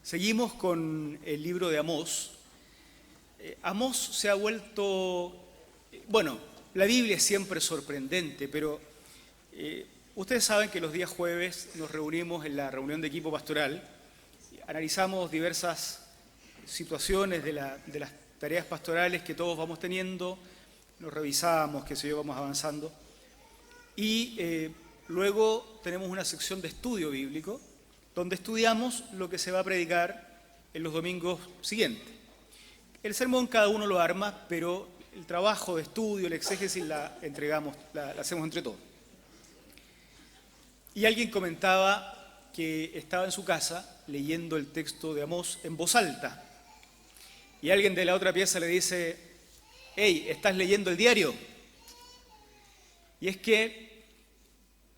Seguimos con el libro de Amós. Amós se ha vuelto, la Biblia es siempre sorprendente, pero ustedes saben que los días jueves nos reunimos en la reunión de equipo pastoral, analizamos diversas situaciones de las tareas pastorales que todos vamos teniendo, nos revisamos, vamos avanzando, y luego tenemos una sección de estudio bíblico, donde estudiamos lo que se va a predicar en los domingos siguientes. El sermón cada uno lo arma, pero el trabajo de estudio, el exégesis la hacemos entre todos. Y alguien comentaba que estaba en su casa leyendo el texto de Amós en voz alta. Y alguien de la otra pieza le dice: «Hey, ¿estás leyendo el diario?». Y es que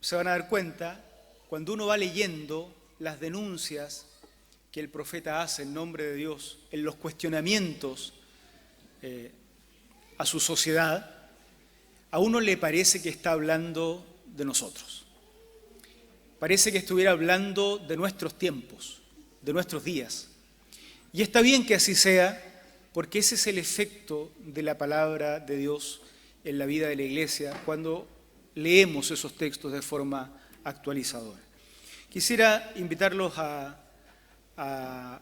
se van a dar cuenta, cuando uno va leyendo las denuncias que el profeta hace en nombre de Dios, en los cuestionamientos a su sociedad, a uno le parece que está hablando de nosotros. Parece que estuviera hablando de nuestros tiempos, de nuestros días. Y está bien que así sea, porque ese es el efecto de la palabra de Dios en la vida de la iglesia cuando leemos esos textos de forma actualizadora. Quisiera invitarlos a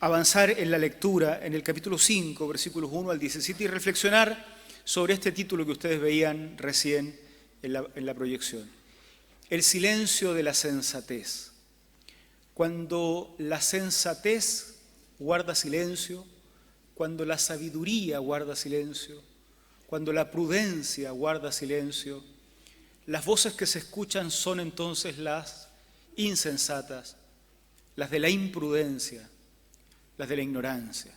avanzar en la lectura en el capítulo 5, versículos 1 al 17, y reflexionar sobre este título que ustedes veían recién en la proyección. El silencio de la sensatez. Cuando la sensatez guarda silencio, cuando la sabiduría guarda silencio, cuando la prudencia guarda silencio, las voces que se escuchan son entonces las insensatas, las de la imprudencia, las de la ignorancia.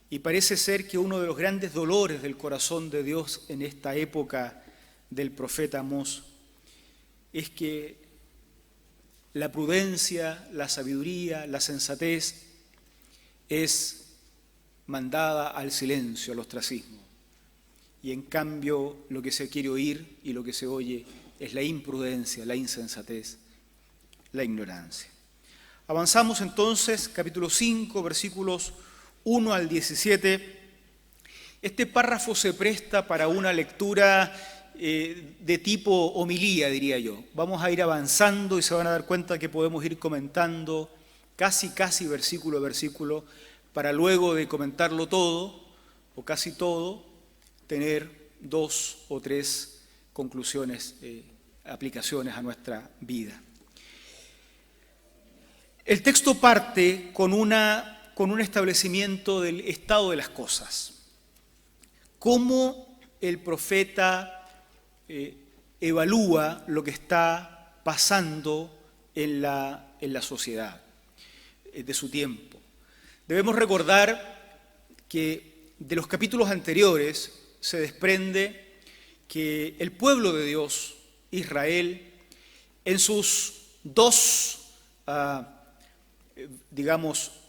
Y parece ser que uno de los grandes dolores del corazón de Dios en esta época del profeta Amós es que la prudencia, la sabiduría, la sensatez es mandada al silencio, al ostracismo. Y en cambio lo que se quiere oír y lo que se oye es la imprudencia, la insensatez, la ignorancia. Avanzamos entonces, capítulo 5, versículos 1 al 17. Este párrafo se presta para una lectura de tipo homilía, diría yo. Vamos a ir avanzando y se van a dar cuenta que podemos ir comentando casi versículo a versículo, para luego de comentarlo todo, o casi todo, tener 2 o 3 conclusiones, aplicaciones a nuestra vida. El texto parte con un establecimiento del estado de las cosas. Cómo el profeta evalúa lo que está pasando en la sociedad de su tiempo. Debemos recordar que de los capítulos anteriores se desprende que el pueblo de Dios, Israel, en sus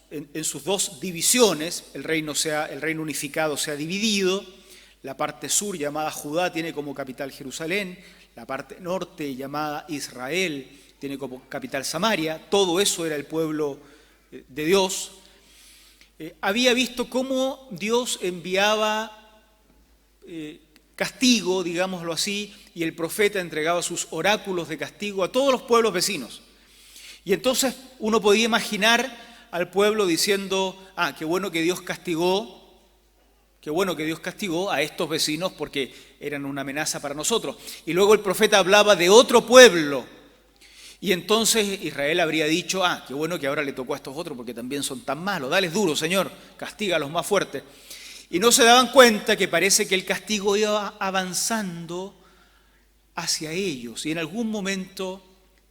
en sus dos divisiones, el reino unificado se ha dividido. La parte sur, llamada Judá, tiene como capital Jerusalén. La parte norte, llamada Israel, tiene como capital Samaria. Todo eso era el pueblo de Dios. Había visto cómo Dios enviaba castigo, digámoslo así, y el profeta entregaba sus oráculos de castigo a todos los pueblos vecinos. Y entonces uno podía imaginar al pueblo diciendo: qué bueno que Dios castigó a estos vecinos porque eran una amenaza para nosotros. Y luego el profeta hablaba de otro pueblo. Y entonces Israel habría dicho: qué bueno que ahora le tocó a estos otros porque también son tan malos. Dales duro, Señor, castiga a los más fuertes. Y no se daban cuenta que parece que el castigo iba avanzando hacia ellos. Y en algún momento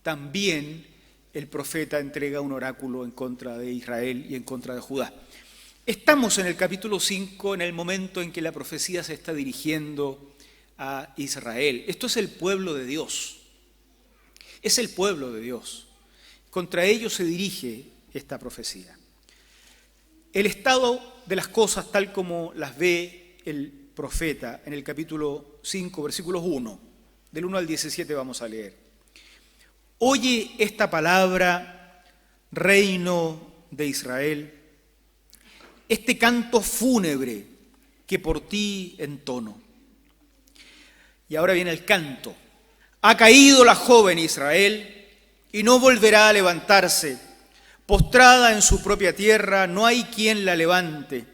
también el profeta entrega un oráculo en contra de Israel y en contra de Judá. Estamos en el capítulo 5, en el momento en que la profecía se está dirigiendo a Israel. Esto es el pueblo de Dios. Es el pueblo de Dios. Contra ellos se dirige esta profecía. El estado de las cosas tal como las ve el profeta en el capítulo 5, versículos 1, del 1 al 17 vamos a leer. Oye esta palabra, reino de Israel, este canto fúnebre que por ti entono. Y ahora viene el canto. Ha caído la joven Israel y no volverá a levantarse. Postrada en su propia tierra, no hay quien la levante.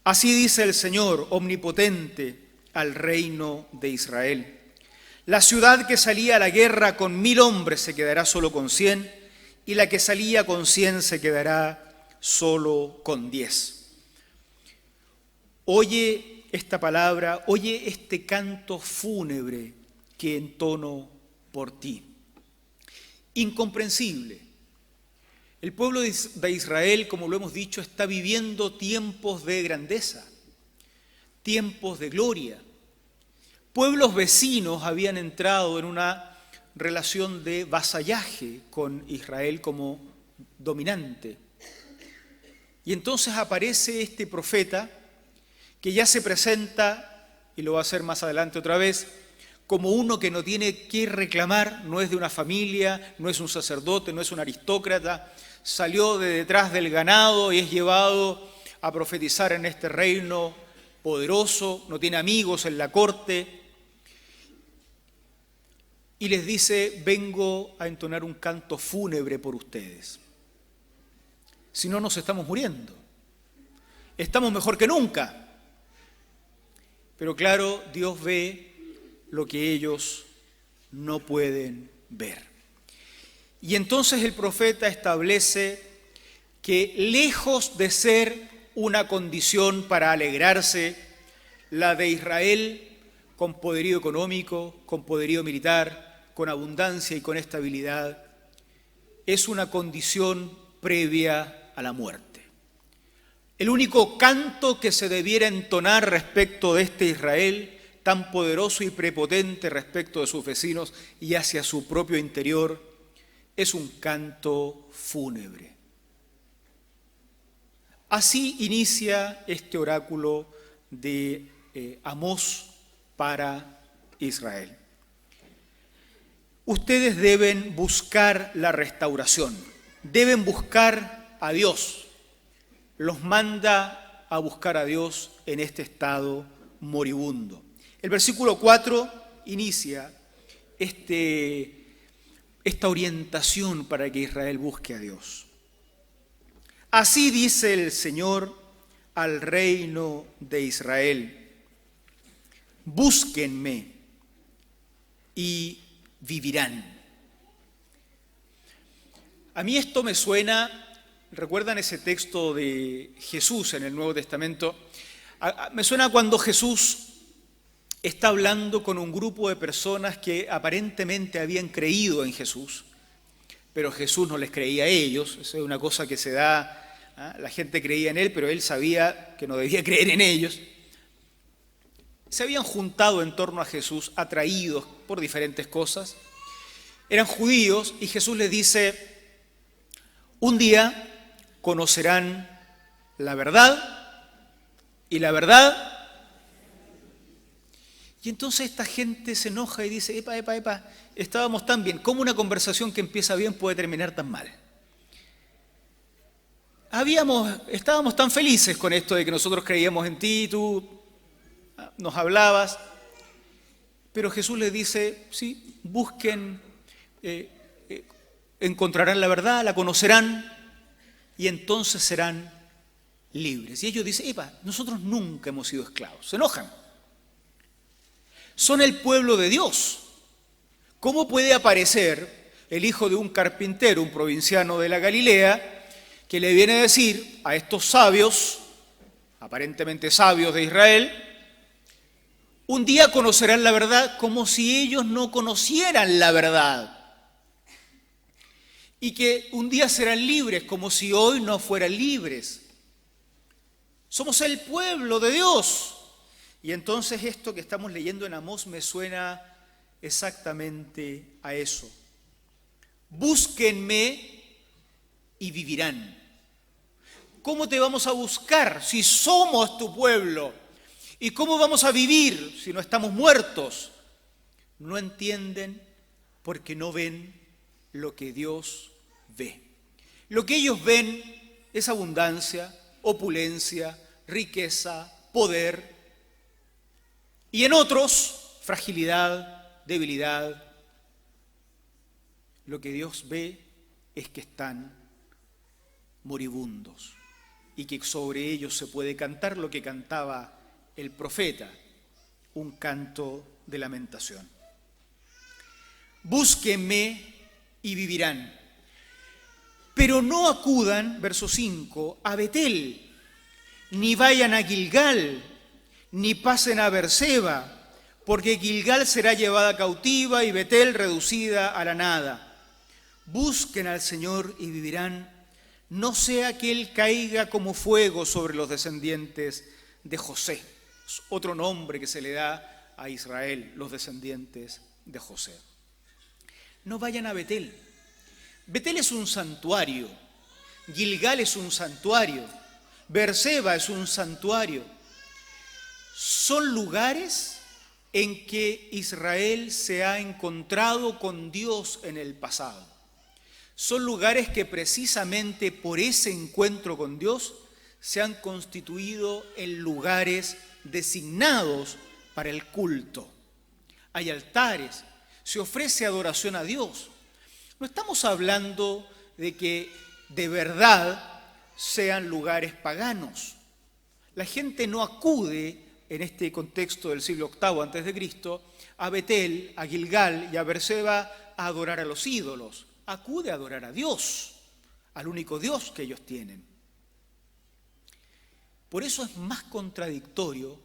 Así dice el Señor omnipotente al reino de Israel. La ciudad que salía a la guerra con 1000 hombres se quedará solo con 100, y la que salía con 100 se quedará solo con 10. Oye esta palabra, oye este canto fúnebre que entono por ti. Incomprensible. El pueblo de Israel, como lo hemos dicho, está viviendo tiempos de grandeza, tiempos de gloria. Pueblos vecinos habían entrado en una relación de vasallaje con Israel como dominante. Y entonces aparece este profeta que ya se presenta, y lo va a hacer más adelante otra vez, como uno que no tiene que reclamar, no es de una familia, no es un sacerdote, no es un aristócrata, salió de detrás del ganado y es llevado a profetizar en este reino poderoso, no tiene amigos en la corte, y les dice: vengo a entonar un canto fúnebre por ustedes. Si no, nos estamos muriendo. Estamos mejor que nunca. Pero claro, Dios ve lo que ellos no pueden ver. Y entonces el profeta establece que, lejos de ser una condición para alegrarse, la de Israel con poderío económico, con poderío militar, con abundancia y con estabilidad, es una condición previa a la muerte. El único canto que se debiera entonar respecto de este Israel tan poderoso y prepotente respecto de sus vecinos y hacia su propio interior es un canto fúnebre. Así inicia este oráculo de Amós para Israel. Ustedes deben buscar la restauración, deben buscar a Dios. Los manda a buscar a Dios en este estado moribundo. El versículo 4 inicia esta orientación para que Israel busque a Dios. Así dice el Señor al reino de Israel: búsquenme y vivirán. A mí esto me suena, ¿recuerdan ese texto de Jesús en el Nuevo Testamento? Me suena cuando Jesús está hablando con un grupo de personas que aparentemente habían creído en Jesús, pero Jesús no les creía a ellos. Eso es una cosa que se da, la gente creía en él, pero él sabía que no debía creer en ellos. Se habían juntado en torno a Jesús, atraídos por diferentes cosas. Eran judíos y Jesús les dice: un día conocerán la verdad y la verdad. Y entonces esta gente se enoja y dice: epa, estábamos tan bien. ¿Cómo una conversación que empieza bien puede terminar tan mal? Estábamos tan felices con esto de que nosotros creíamos en ti, tú nos hablabas. Pero Jesús les dice: sí, busquen, encontrarán la verdad, la conocerán y entonces serán libres. Y ellos dicen: nosotros nunca hemos sido esclavos. Se enojan. Son el pueblo de Dios. ¿Cómo puede aparecer el hijo de un carpintero, un provinciano de la Galilea, que le viene a decir a estos sabios, aparentemente sabios de Israel: un día conocerán la verdad, como si ellos no conocieran la verdad? Y que un día serán libres, como si hoy no fueran libres. Somos el pueblo de Dios. Y entonces esto que estamos leyendo en Amós me suena exactamente a eso. Búsquenme y vivirán. ¿Cómo te vamos a buscar si somos tu pueblo? ¿Y cómo vamos a vivir si no estamos muertos? No entienden porque no ven lo que Dios ve. Lo que ellos ven es abundancia, opulencia, riqueza, poder, y en otros, fragilidad, debilidad. Lo que Dios ve es que están moribundos y que sobre ellos se puede cantar lo que cantaba el profeta, un canto de lamentación. Búsquenme y vivirán, pero no acudan, verso 5, a Betel, ni vayan a Gilgal, ni pasen a Berseba, porque Gilgal será llevada cautiva y Betel reducida a la nada. Busquen al Señor y vivirán, no sea que Él caiga como fuego sobre los descendientes de José. Es otro nombre que se le da a Israel, los descendientes de José. No vayan a Betel. Betel es un santuario, Gilgal es un santuario, Berseba es un santuario. Son lugares en que Israel se ha encontrado con Dios en el pasado. Son lugares que precisamente por ese encuentro con Dios se han constituido en lugares designados para el culto. Hay altares, se ofrece adoración a Dios. No estamos hablando de que de verdad sean lugares paganos. La gente no acude en este contexto del siglo VIII a.C., a Betel, a Gilgal y a Berseba a adorar a los ídolos. Acude a adorar a Dios, al único Dios que ellos tienen. Por eso es más contradictorio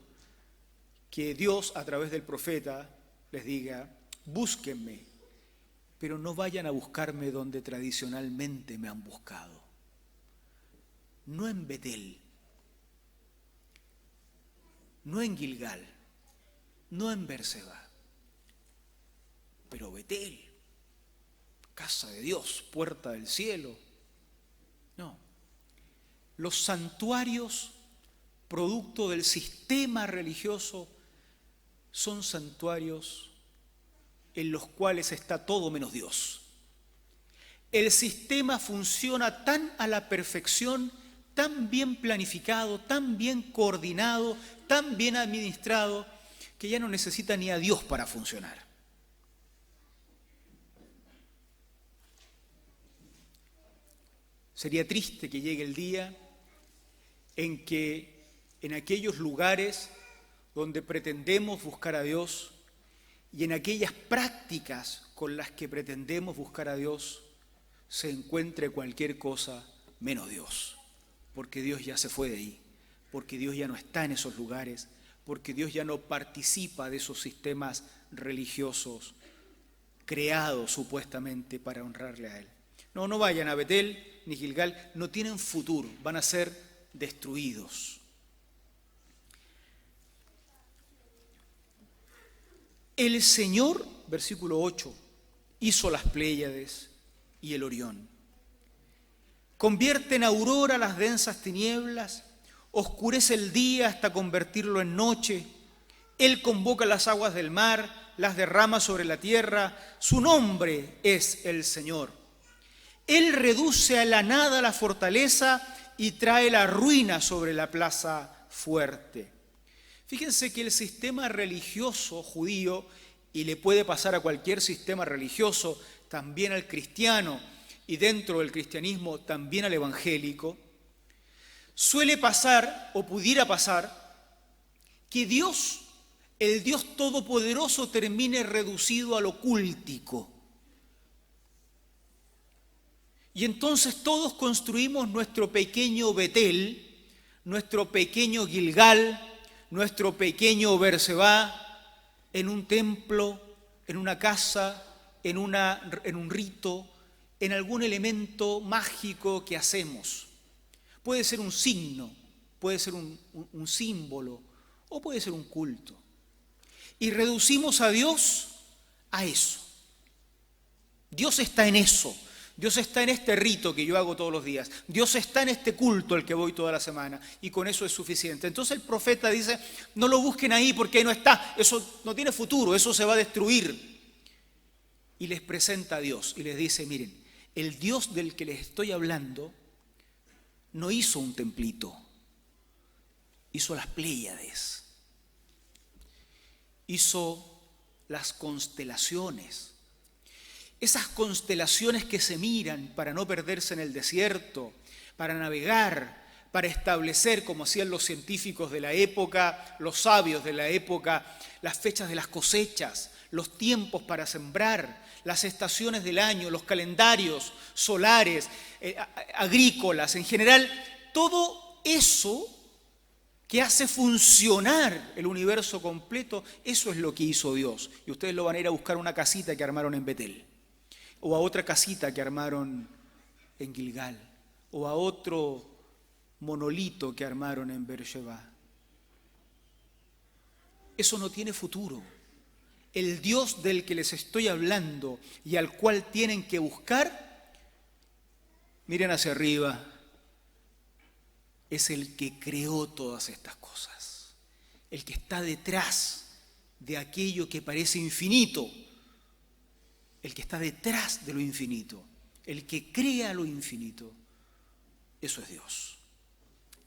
que Dios a través del profeta les diga, búsquenme, pero no vayan a buscarme donde tradicionalmente me han buscado. No en Betel, no en Gilgal, no en Berseba, pero Betel, casa de Dios, puerta del cielo. No, los santuarios, producto del sistema religioso, son santuarios en los cuales está todo menos Dios. El sistema funciona tan a la perfección, tan bien planificado, tan bien coordinado, tan bien administrado, que ya no necesita ni a Dios para funcionar. Sería triste que llegue el día en que en aquellos lugares donde pretendemos buscar a Dios y en aquellas prácticas con las que pretendemos buscar a Dios se encuentre cualquier cosa menos Dios, porque Dios ya se fue de ahí, porque Dios ya no está en esos lugares, porque Dios ya no participa de esos sistemas religiosos creados supuestamente para honrarle a Él. No, no vayan a Betel ni Gilgal, no tienen futuro, van a ser destruidos. El Señor, versículo 8, hizo las Pléyades y el Orión. Convierte en aurora las densas tinieblas, oscurece el día hasta convertirlo en noche. Él convoca las aguas del mar, las derrama sobre la tierra. Su nombre es el Señor. Él reduce a la nada la fortaleza y trae la ruina sobre la plaza fuerte. Fíjense que el sistema religioso judío, y le puede pasar a cualquier sistema religioso, también al cristiano, y dentro del cristianismo también al evangélico, suele pasar, o pudiera pasar, que Dios, el Dios Todopoderoso, termine reducido a lo cúltico. Y entonces todos construimos nuestro pequeño Betel, nuestro pequeño Gilgal, nuestro pequeño Berseba, en un templo, en una casa, en un rito, en algún elemento mágico que hacemos. Puede ser un signo, puede ser un símbolo, o puede ser un culto. Y reducimos a Dios a eso. Dios está en eso. Dios está en este rito que yo hago todos los días. Dios está en este culto al que voy toda la semana. Y con eso es suficiente. Entonces el profeta dice, no lo busquen ahí porque ahí no está. Eso no tiene futuro, eso se va a destruir. Y les presenta a Dios y les dice, miren, el Dios del que les estoy hablando no hizo un templito, hizo las Pléyades, hizo las constelaciones. Esas constelaciones que se miran para no perderse en el desierto, para navegar, para establecer, como hacían los científicos de la época, los sabios de la época, las fechas de las cosechas, los tiempos para sembrar, las estaciones del año, los calendarios solares, agrícolas, en general, todo eso que hace funcionar el universo completo, eso es lo que hizo Dios. Y ustedes lo van a ir a buscar a una casita que armaron en Betel, o a otra casita que armaron en Gilgal, o a otro monolito que armaron en Beersheba. Eso no tiene futuro. El Dios del que les estoy hablando y al cual tienen que buscar, miren hacia arriba, es el que creó todas estas cosas, el que está detrás de aquello que parece infinito, el que está detrás de lo infinito, el que crea lo infinito, eso es Dios.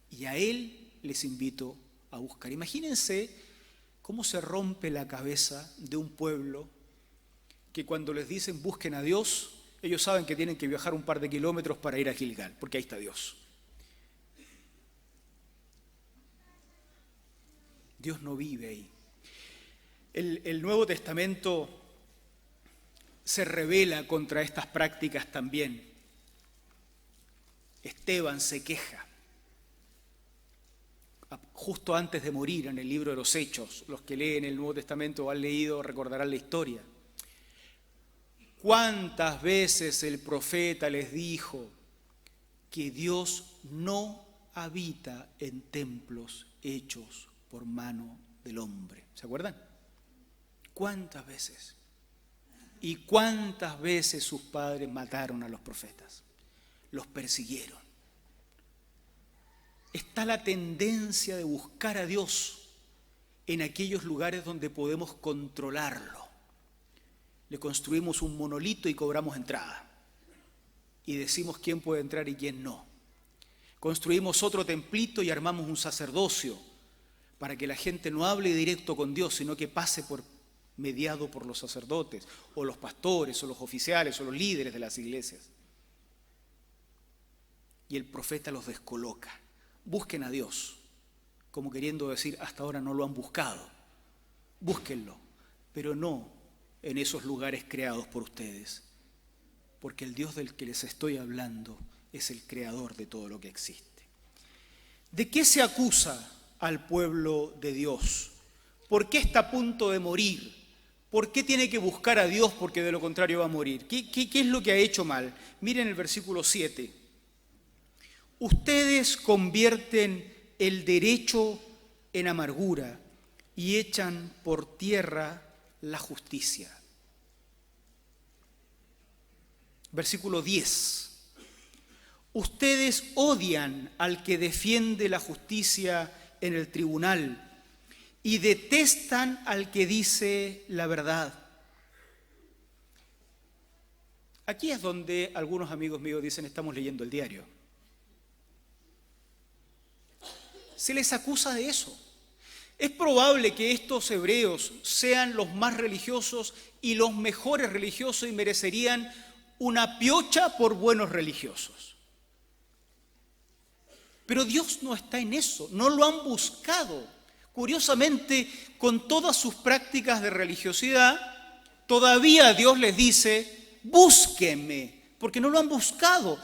Y a Él les invito a buscar. Imagínense cómo se rompe la cabeza de un pueblo que cuando les dicen busquen a Dios, ellos saben que tienen que viajar un par de kilómetros para ir a Gilgal, porque ahí está Dios. Dios no vive ahí. El Nuevo Testamento se rebela contra estas prácticas también. Esteban se queja. Justo antes de morir, en el libro de los Hechos, los que leen el Nuevo Testamento o han leído recordarán la historia. ¿Cuántas veces el profeta les dijo que Dios no habita en templos hechos por mano del hombre? ¿Se acuerdan? ¿Cuántas veces? ¿Y cuántas veces sus padres mataron a los profetas? Los persiguieron. Está la tendencia de buscar a Dios en aquellos lugares donde podemos controlarlo. Le construimos un monolito y cobramos entrada. Y decimos quién puede entrar y quién no. Construimos otro templito y armamos un sacerdocio para que la gente no hable directo con Dios, sino que pase mediado por los sacerdotes, o los pastores, o los oficiales, o los líderes de las iglesias. Y el profeta los descoloca. Busquen a Dios, como queriendo decir, hasta ahora no lo han buscado. Búsquenlo, pero no en esos lugares creados por ustedes, porque el Dios del que les estoy hablando es el creador de todo lo que existe. ¿De qué se acusa al pueblo de Dios? ¿Por qué está a punto de morir? ¿Por qué tiene que buscar a Dios? Porque de lo contrario va a morir. ¿Qué es lo que ha hecho mal? Miren el versículo 7. Ustedes convierten el derecho en amargura y echan por tierra la justicia. Versículo 10. Ustedes odian al que defiende la justicia en el tribunal y detestan al que dice la verdad. Aquí es donde algunos amigos míos dicen, estamos leyendo el diario. Se les acusa de eso. Es probable que estos hebreos sean los más religiosos y los mejores religiosos y merecerían una piocha por buenos religiosos. Pero Dios no está en eso, no lo han buscado. Curiosamente, con todas sus prácticas de religiosidad, todavía Dios les dice, búsquenme, porque no lo han buscado.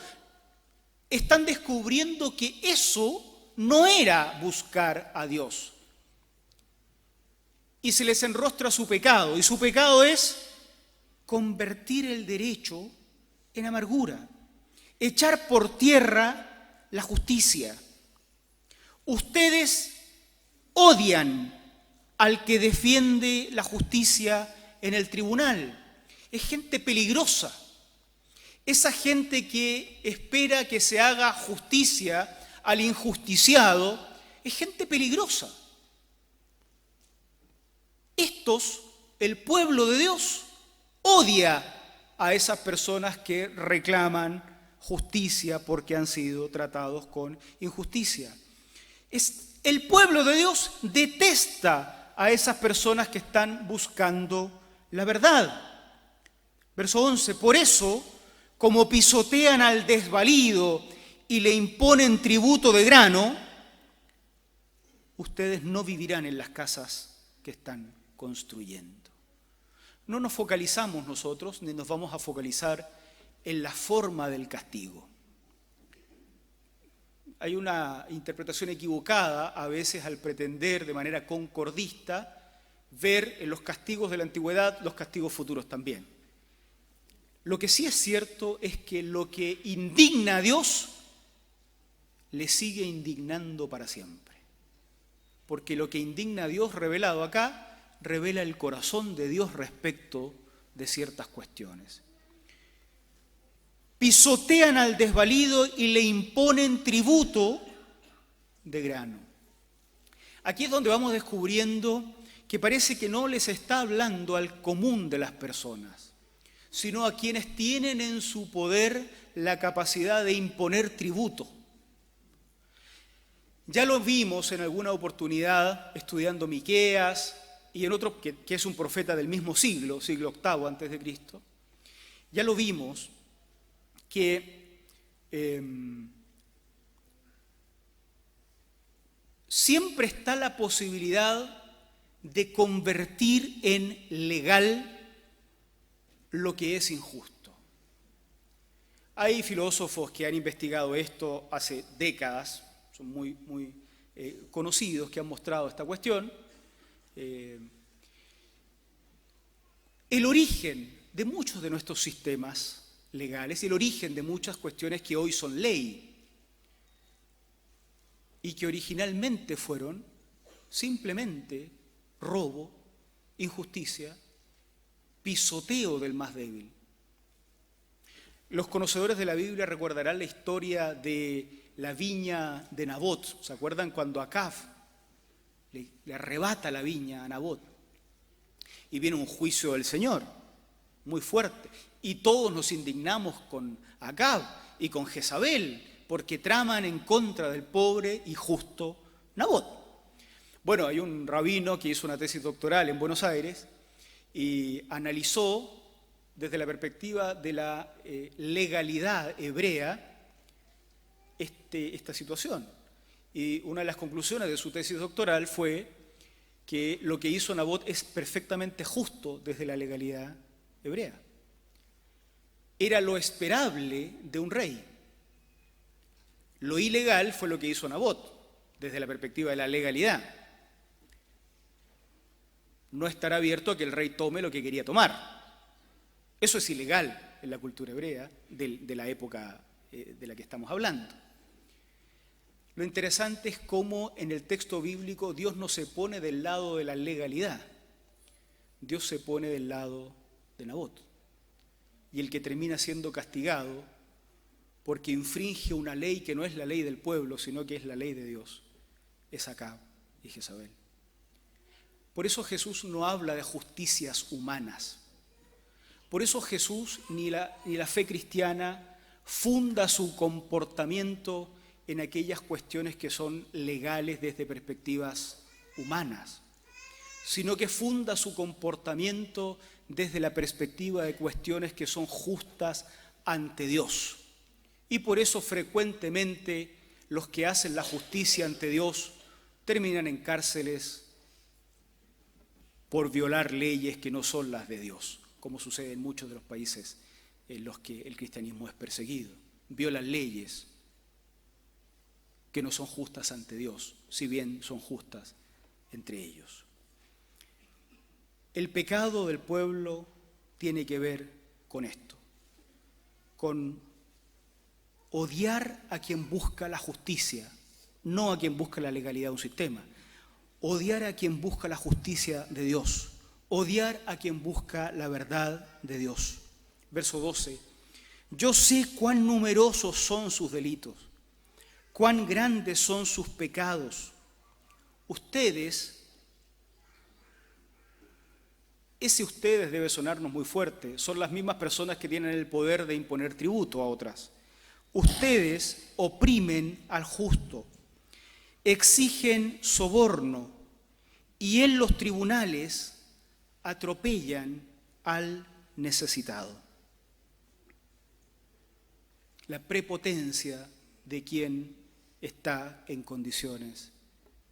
Están descubriendo que eso no era buscar a Dios. Y se les enrostra su pecado, y su pecado es convertir el derecho en amargura, echar por tierra la justicia. Ustedes odian al que defiende la justicia en el tribunal. Es gente peligrosa. Esa gente que espera que se haga justicia al injusticiado, es gente peligrosa. Estos, el pueblo de Dios, odia a esas personas que reclaman justicia porque han sido tratados con injusticia. El pueblo de Dios detesta a esas personas que están buscando la verdad. Verso 11, por eso, como pisotean al desvalido y le imponen tributo de grano, ustedes no vivirán en las casas que están construyendo. No nos focalizamos nosotros, ni nos vamos a focalizar en la forma del castigo. Hay una interpretación equivocada a veces al pretender de manera concordista ver en los castigos de la antigüedad los castigos futuros también. Lo que sí es cierto es que lo que indigna a Dios le sigue indignando para siempre. Porque lo que indigna a Dios revelado acá revela el corazón de Dios respecto de ciertas cuestiones. Pisotean al desvalido y le imponen tributo de grano. Aquí es donde vamos descubriendo que parece que no les está hablando al común de las personas, sino a quienes tienen en su poder la capacidad de imponer tributo. Ya lo vimos en alguna oportunidad estudiando Miqueas y en otro que es un profeta del mismo siglo VIII antes de Cristo. Ya lo vimos que siempre está la posibilidad de convertir en legal lo que es injusto. Hay filósofos que han investigado esto hace décadas, son muy conocidos, que han mostrado esta cuestión. El origen de muchos de nuestros sistemas legales, el origen de muchas cuestiones que hoy son ley y que originalmente fueron simplemente robo, injusticia, pisoteo del más débil. Los conocedores de la Biblia recordarán la historia de la viña de Nabot. ¿Se acuerdan cuando Acab le arrebata la viña a Nabot? Y viene un juicio del Señor muy fuerte. Y todos nos indignamos con Acab y con Jezabel porque traman en contra del pobre y justo Nabot. Bueno, hay un rabino que hizo una tesis doctoral en Buenos Aires y analizó desde la perspectiva de la legalidad hebrea esta situación. Y una de las conclusiones de su tesis doctoral fue que lo que hizo Nabot es perfectamente justo desde la legalidad hebrea. Era lo esperable de un rey. Lo ilegal fue lo que hizo Nabot desde la perspectiva de la legalidad. No estará abierto a que el rey tome lo que quería tomar. Eso es ilegal en la cultura hebrea de la época de la que estamos hablando. Lo interesante es cómo en el texto bíblico Dios no se pone del lado de la legalidad. Dios se pone del lado de Nabot. Y el que termina siendo castigado porque infringe una ley que no es la ley del pueblo, sino que es la ley de Dios, es Acab y Jezabel. Por eso Jesús no habla de justicias humanas. Por eso Jesús ni la fe cristiana funda su comportamiento en aquellas cuestiones que son legales desde perspectivas humanas, sino que funda su comportamiento desde la perspectiva de cuestiones que son justas ante Dios. Y por eso frecuentemente los que hacen la justicia ante Dios terminan en cárceles por violar leyes que no son las de Dios, como sucede en muchos de los países en los que el cristianismo es perseguido. Violan leyes que no son justas ante Dios, si bien son justas entre ellos. El pecado del pueblo tiene que ver con esto, con odiar a quien busca la justicia, no a quien busca la legalidad de un sistema. Odiar a quien busca la justicia de Dios, odiar a quien busca la verdad de Dios. Verso 12, yo sé cuán numerosos son sus delitos, cuán grandes son sus pecados. Ustedes Ese ustedes debe sonarnos muy fuerte. Son las mismas personas que tienen el poder de imponer tributo a otras. Ustedes oprimen al justo, exigen soborno y en los tribunales atropellan al necesitado. La prepotencia de quien está en condiciones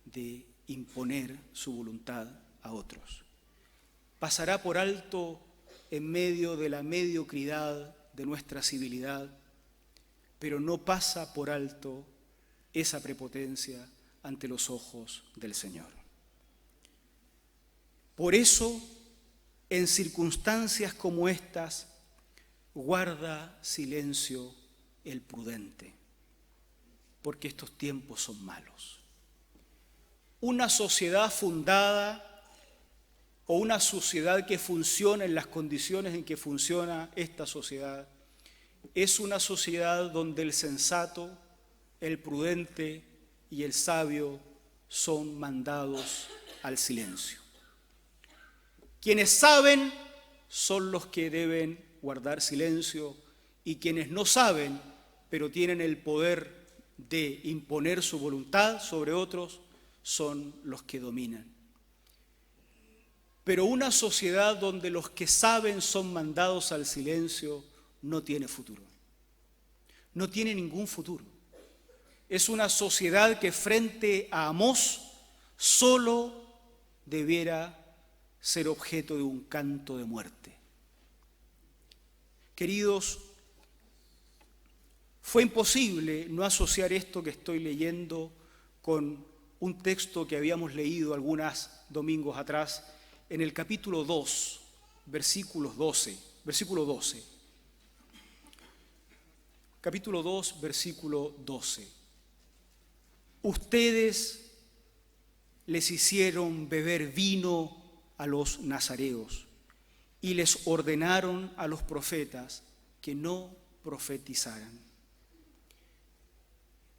de imponer su voluntad a otros. Pasará por alto en medio de la mediocridad de nuestra civilidad, pero no pasa por alto esa prepotencia ante los ojos del Señor. Por eso, en circunstancias como estas, guarda silencio el prudente, porque estos tiempos son malos. Una sociedad fundada o una sociedad que funciona en las condiciones en que funciona esta sociedad es una sociedad donde el sensato, el prudente y el sabio son mandados al silencio. Quienes saben son los que deben guardar silencio y quienes no saben, pero tienen el poder de imponer su voluntad sobre otros, son los que dominan. Pero una sociedad donde los que saben son mandados al silencio no tiene futuro. No tiene ningún futuro. Es una sociedad que frente a Amós solo debiera ser objeto de un canto de muerte. Queridos, fue imposible no asociar esto que estoy leyendo con un texto que habíamos leído algunos domingos atrás en el capítulo 2, versículo 12. Capítulo 2, versículo 12. Ustedes les hicieron beber vino a los nazareos y les ordenaron a los profetas que no profetizaran.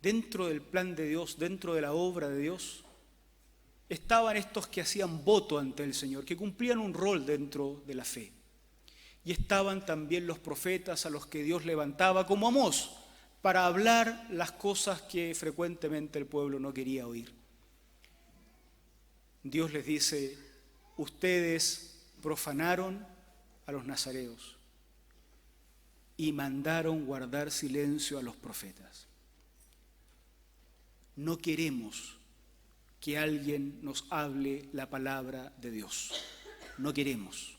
Dentro del plan de Dios, dentro de la obra de Dios, estaban estos que hacían voto ante el Señor, que cumplían un rol dentro de la fe. Y estaban también los profetas a los que Dios levantaba como Amós para hablar las cosas que frecuentemente el pueblo no quería oír. Dios les dice: ustedes profanaron a los nazareos y mandaron guardar silencio a los profetas. No queremos que alguien nos hable la palabra de Dios. No queremos.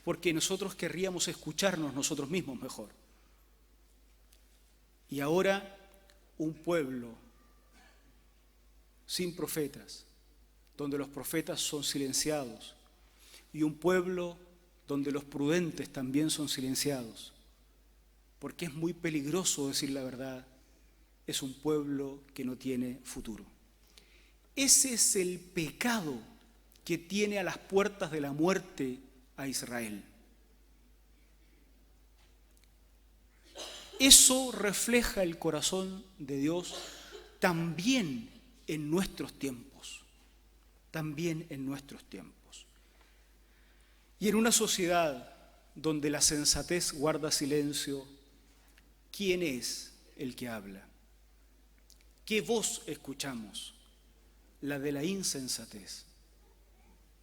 Porque nosotros querríamos escucharnos nosotros mismos mejor. Y ahora un pueblo sin profetas, donde los profetas son silenciados, y un pueblo donde los prudentes también son silenciados, porque es muy peligroso decir la verdad, es un pueblo que no tiene futuro. Ese es el pecado que tiene a las puertas de la muerte a Israel. Eso refleja el corazón de Dios también en nuestros tiempos, Y en una sociedad donde la sensatez guarda silencio, ¿quién es el que habla? ¿Qué voz escuchamos? La de la insensatez,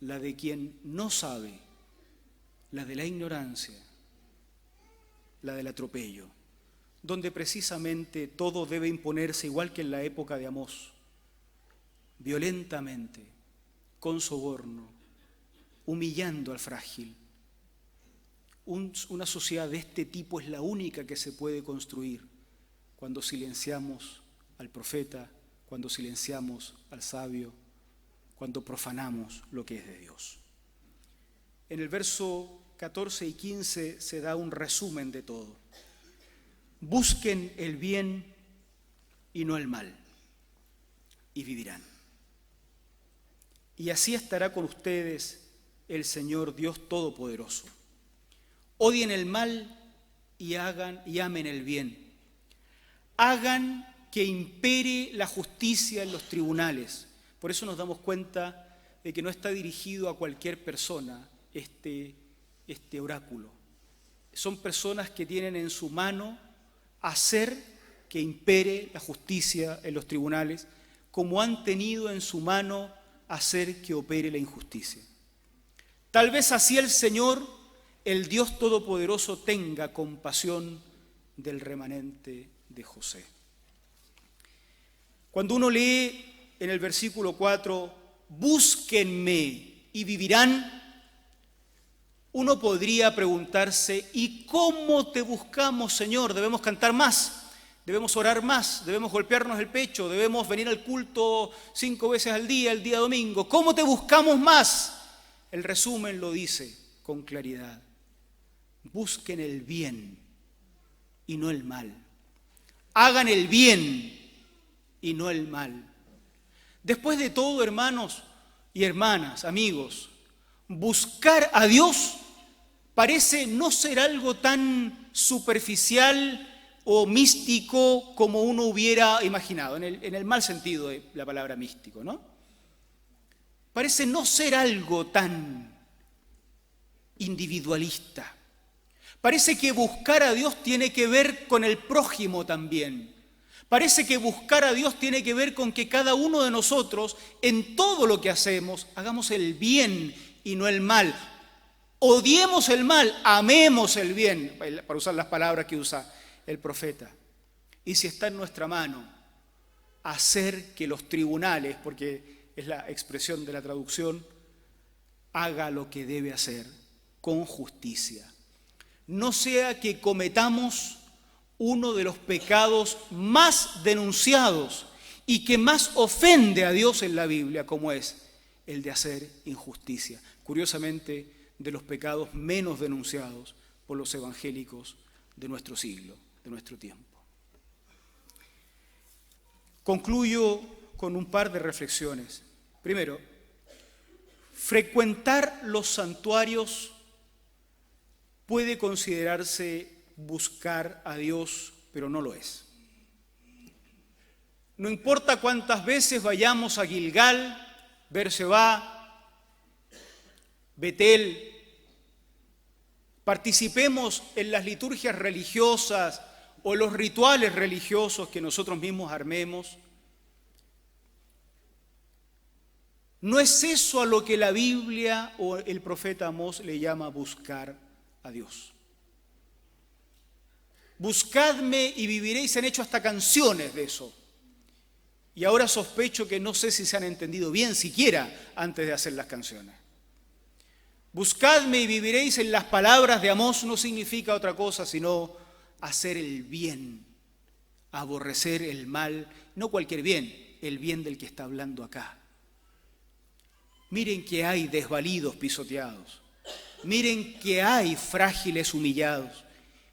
la de quien no sabe, la de la ignorancia, la del atropello, donde precisamente todo debe imponerse igual que en la época de Amós, violentamente, con soborno, humillando al frágil. Una sociedad de este tipo es la única que se puede construir cuando silenciamos al profeta, cuando silenciamos al sabio, cuando profanamos lo que es de Dios. En el verso 14 y 15 se da un resumen de todo. Busquen el bien y no el mal, y vivirán. Y así estará con ustedes el Señor Dios Todopoderoso. Odien el mal y amen el bien. Hagan que impere la justicia en los tribunales, Por eso nos damos cuenta de que no está dirigido a cualquier persona este oráculo. Son personas que tienen en su mano hacer que impere la justicia en los tribunales, como han tenido en su mano hacer que opere la injusticia. Tal vez así el Señor, el Dios Todopoderoso, tenga compasión del remanente de José. Cuando uno lee en el versículo 4, búsquenme y vivirán, uno podría preguntarse, ¿y cómo te buscamos, Señor? Debemos cantar más, debemos orar más, debemos golpearnos el pecho, debemos venir al culto 5 veces al día, el día domingo. ¿Cómo te buscamos más? El resumen lo dice con claridad. Busquen el bien y no el mal. Hagan el bien y no el mal. Después de todo, hermanos y hermanas, amigos, buscar a Dios parece no ser algo tan superficial o místico como uno hubiera imaginado, en el mal sentido de la palabra místico, ¿no? Parece no ser algo tan individualista. Parece que buscar a Dios tiene que ver con el prójimo también. Parece que buscar a Dios tiene que ver con que cada uno de nosotros, en todo lo que hacemos, hagamos el bien y no el mal. Odiemos el mal, amemos el bien, para usar las palabras que usa el profeta. Y si está en nuestra mano, hacer que los tribunales, porque es la expresión de la traducción, haga lo que debe hacer con justicia. No sea que cometamos uno de los pecados más denunciados y que más ofende a Dios en la Biblia, como es el de hacer injusticia. Curiosamente, de los pecados menos denunciados por los evangélicos de nuestro siglo, de nuestro tiempo. Concluyo con un par de reflexiones. Primero, frecuentar los santuarios puede considerarse buscar a Dios, pero no lo es. No importa cuántas veces vayamos a Gilgal, Berseba, Betel, participemos en las liturgias religiosas o los rituales religiosos que nosotros mismos armemos, no es eso a lo que la Biblia o el profeta Amós le llama buscar a Dios. Buscadme y viviréis, se han hecho hasta canciones de eso. Y ahora sospecho que no sé si se han entendido bien siquiera antes de hacer las canciones. Buscadme y viviréis en las palabras de Amós no significa otra cosa sino hacer el bien, aborrecer el mal, no cualquier bien, el bien del que está hablando acá. Miren que hay desvalidos pisoteados, miren que hay frágiles humillados,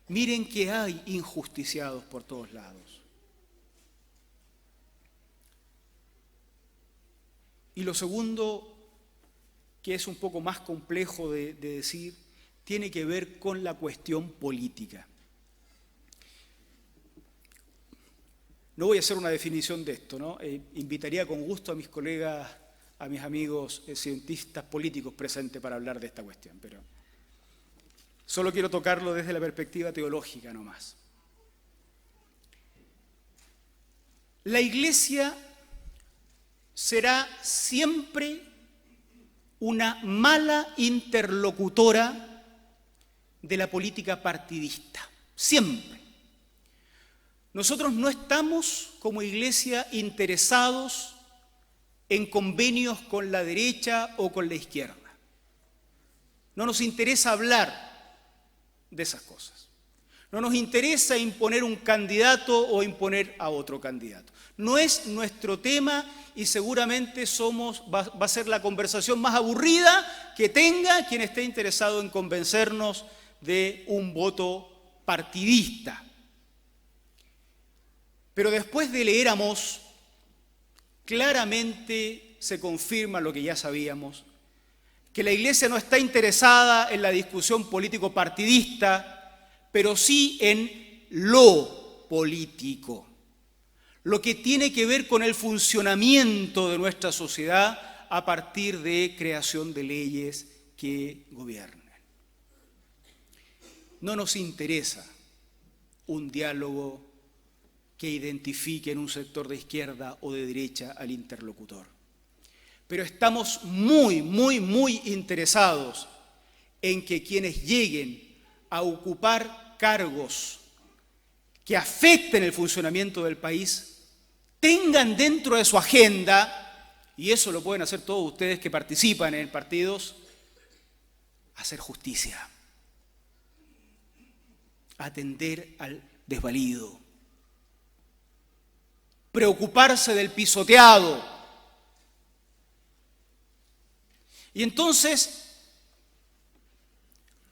miren que hay injusticiados por todos lados. Y lo segundo, que es un poco más complejo de decir, tiene que ver con la cuestión política. No voy a hacer una definición de esto, ¿no? Invitaría con gusto a mis colegas, a mis amigos cientistas políticos presentes para hablar de esta cuestión, pero solo quiero tocarlo desde la perspectiva teológica nomás. La Iglesia será siempre una mala interlocutora de la política partidista, siempre. Nosotros no estamos como Iglesia interesados en convenios con la derecha o con la izquierda. No nos interesa hablar de esas cosas. No nos interesa imponer un candidato o imponer a otro candidato. No es nuestro tema y seguramente va a ser la conversación más aburrida que tenga quien esté interesado en convencernos de un voto partidista. Pero después de leer Amós, claramente se confirma lo que ya sabíamos, que la Iglesia no está interesada en la discusión político-partidista, pero sí en lo político. lo que tiene que ver con el funcionamiento de nuestra sociedad a partir de creación de leyes que gobiernen. No nos interesa un diálogo que identifique en un sector de izquierda o de derecha al interlocutor. Pero estamos muy interesados en que quienes lleguen a ocupar cargos que afecten el funcionamiento del país tengan dentro de su agenda, y eso lo pueden hacer todos ustedes que participan en partidos, hacer justicia, atender al desvalido, preocuparse del pisoteado. Y entonces,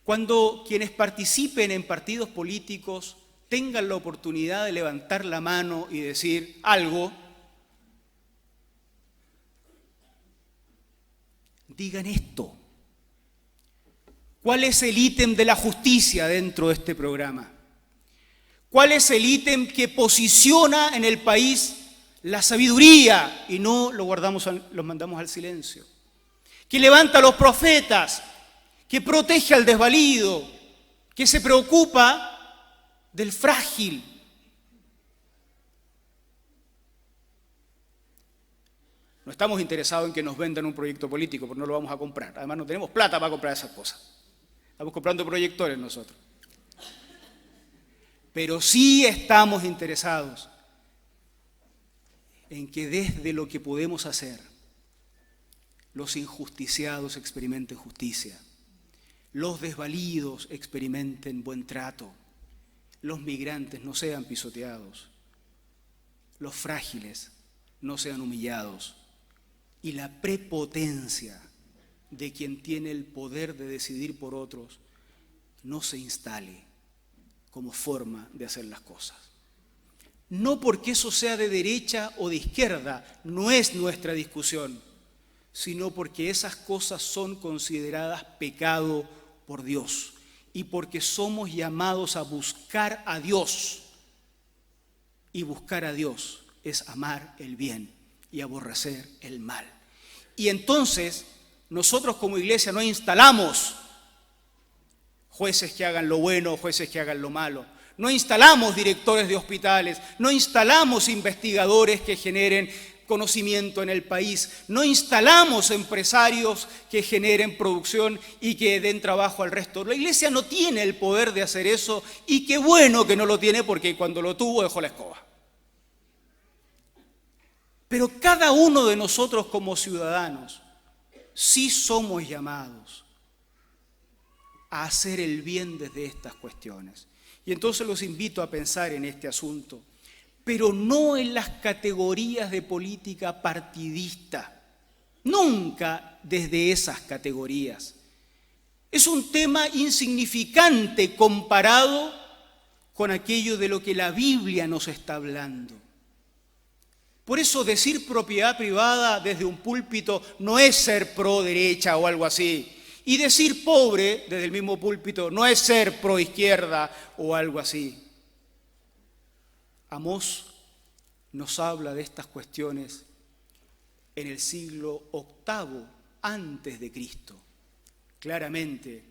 cuando quienes participen en partidos políticos tengan la oportunidad de levantar la mano y decir algo, digan esto. ¿Cuál es el ítem de la justicia dentro de este programa? ¿Cuál es el ítem que posiciona en el país la sabiduría y no lo mandamos al silencio? Que levanta a los profetas, que protege al desvalido, que se preocupa del frágil. No estamos interesados en que nos vendan un proyecto político, porque no lo vamos a comprar. Además, no tenemos plata para comprar esas cosas. Estamos comprando proyectores nosotros. Pero sí estamos interesados en que desde lo que podemos hacer, los injusticiados experimenten justicia, los desvalidos experimenten buen trato, los migrantes no sean pisoteados, los frágiles no sean humillados y la prepotencia de quien tiene el poder de decidir por otros no se instale como forma de hacer las cosas. No porque eso sea de derecha o de izquierda, no es nuestra discusión, sino porque esas cosas son consideradas pecado por Dios y porque somos llamados a buscar a Dios. Y buscar a Dios es amar el bien y aborrecer el mal. Y entonces, nosotros como iglesia no instalamos jueces que hagan lo bueno, jueces que hagan lo malo. No instalamos directores de hospitales, no instalamos investigadores que generen conocimiento en el país, no instalamos empresarios que generen producción y que den trabajo al resto. La iglesia no tiene el poder de hacer eso y qué bueno que no lo tiene porque cuando lo tuvo dejó la escoba. Pero cada uno de nosotros como ciudadanos sí somos llamados a hacer el bien desde estas cuestiones. Y entonces los invito a pensar en este asunto, pero no en las categorías de política partidista, nunca desde esas categorías. Es un tema insignificante comparado con aquello de lo que la Biblia nos está hablando. Por eso decir propiedad privada desde un púlpito no es ser pro derecha o algo así. Y decir pobre desde el mismo púlpito no es ser pro izquierda o algo así. Amós nos habla de estas cuestiones en el siglo VIII antes de Cristo. Claramente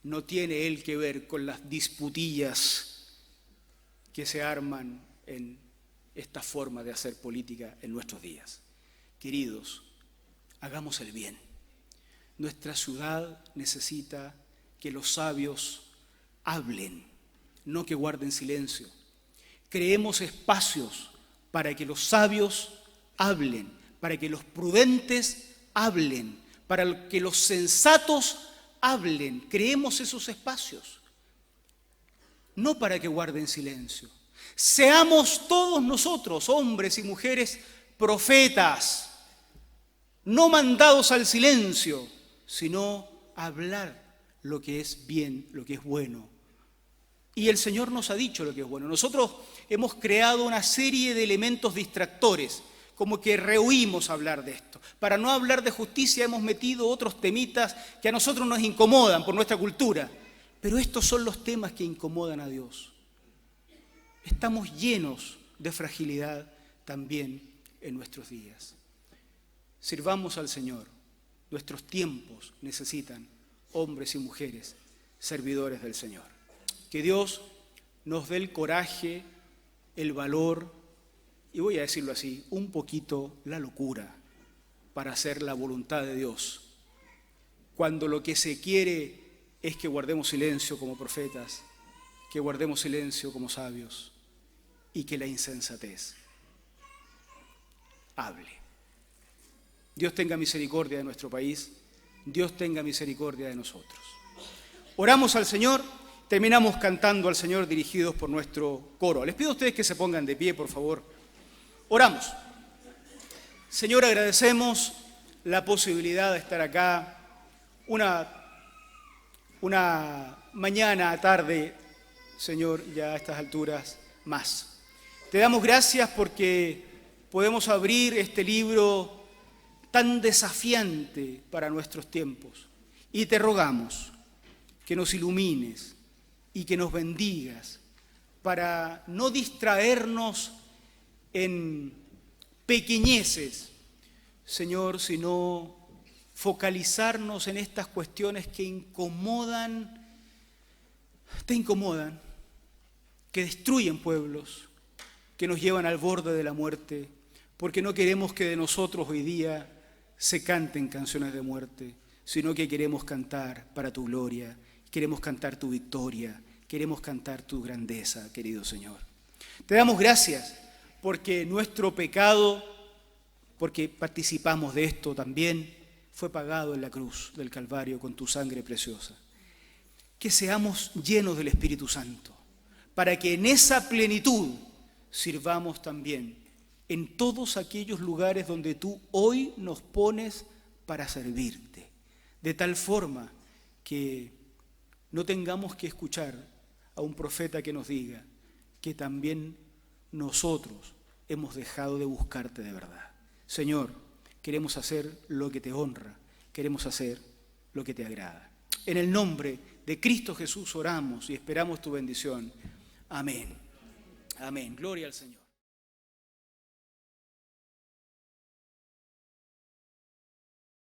no tiene él que ver con las disputillas que se arman en esta forma de hacer política en nuestros días. Queridos, hagamos el bien. Nuestra ciudad necesita que los sabios hablen, no que guarden silencio. Creemos espacios para que los sabios hablen, para que los prudentes hablen, para que los sensatos hablen. Creemos esos espacios, no para que guarden silencio. Seamos todos nosotros, hombres y mujeres, profetas, no mandados al silencio, sino hablar lo que es bien, lo que es bueno. Y el Señor nos ha dicho lo que es bueno. Nosotros hemos creado una serie de elementos distractores, como que rehuimos hablar de esto. Para no hablar de justicia hemos metido otros temitas que a nosotros nos incomodan por nuestra cultura. Pero estos son los temas que incomodan a Dios. Estamos llenos de fragilidad también en nuestros días. Sirvamos al Señor. Nuestros tiempos necesitan hombres y mujeres servidores del Señor. Que Dios nos dé el coraje, el valor, y voy a decirlo así, un poquito la locura para hacer la voluntad de Dios. Cuando lo que se quiere es que guardemos silencio como profetas, que guardemos silencio como sabios y que la insensatez hable. Dios tenga misericordia de nuestro país, Dios tenga misericordia de nosotros. Oramos al Señor, terminamos cantando al Señor dirigidos por nuestro coro. Les pido a ustedes que se pongan de pie, por favor. Oramos. Señor, agradecemos la posibilidad de estar acá una mañana, tarde, Señor, ya a estas alturas más. Te damos gracias porque podemos abrir este libro tan desafiante para nuestros tiempos. Y te rogamos que nos ilumines y que nos bendigas para no distraernos en pequeñeces, Señor, sino focalizarnos en estas cuestiones que te incomodan, que destruyen pueblos, que nos llevan al borde de la muerte, porque no queremos que de nosotros hoy día se canten canciones de muerte, sino que queremos cantar para tu gloria, queremos cantar tu victoria, queremos cantar tu grandeza, querido Señor. Te damos gracias porque nuestro pecado, porque participamos de esto también, fue pagado en la cruz del Calvario con tu sangre preciosa. Que seamos llenos del Espíritu Santo, para que en esa plenitud sirvamos también en todos aquellos lugares donde tú hoy nos pones para servirte, de tal forma que no tengamos que escuchar a un profeta que nos diga que también nosotros hemos dejado de buscarte de verdad. Señor, queremos hacer lo que te honra, queremos hacer lo que te agrada. En el nombre de Cristo Jesús oramos y esperamos tu bendición. Amén. Amén. Gloria al Señor.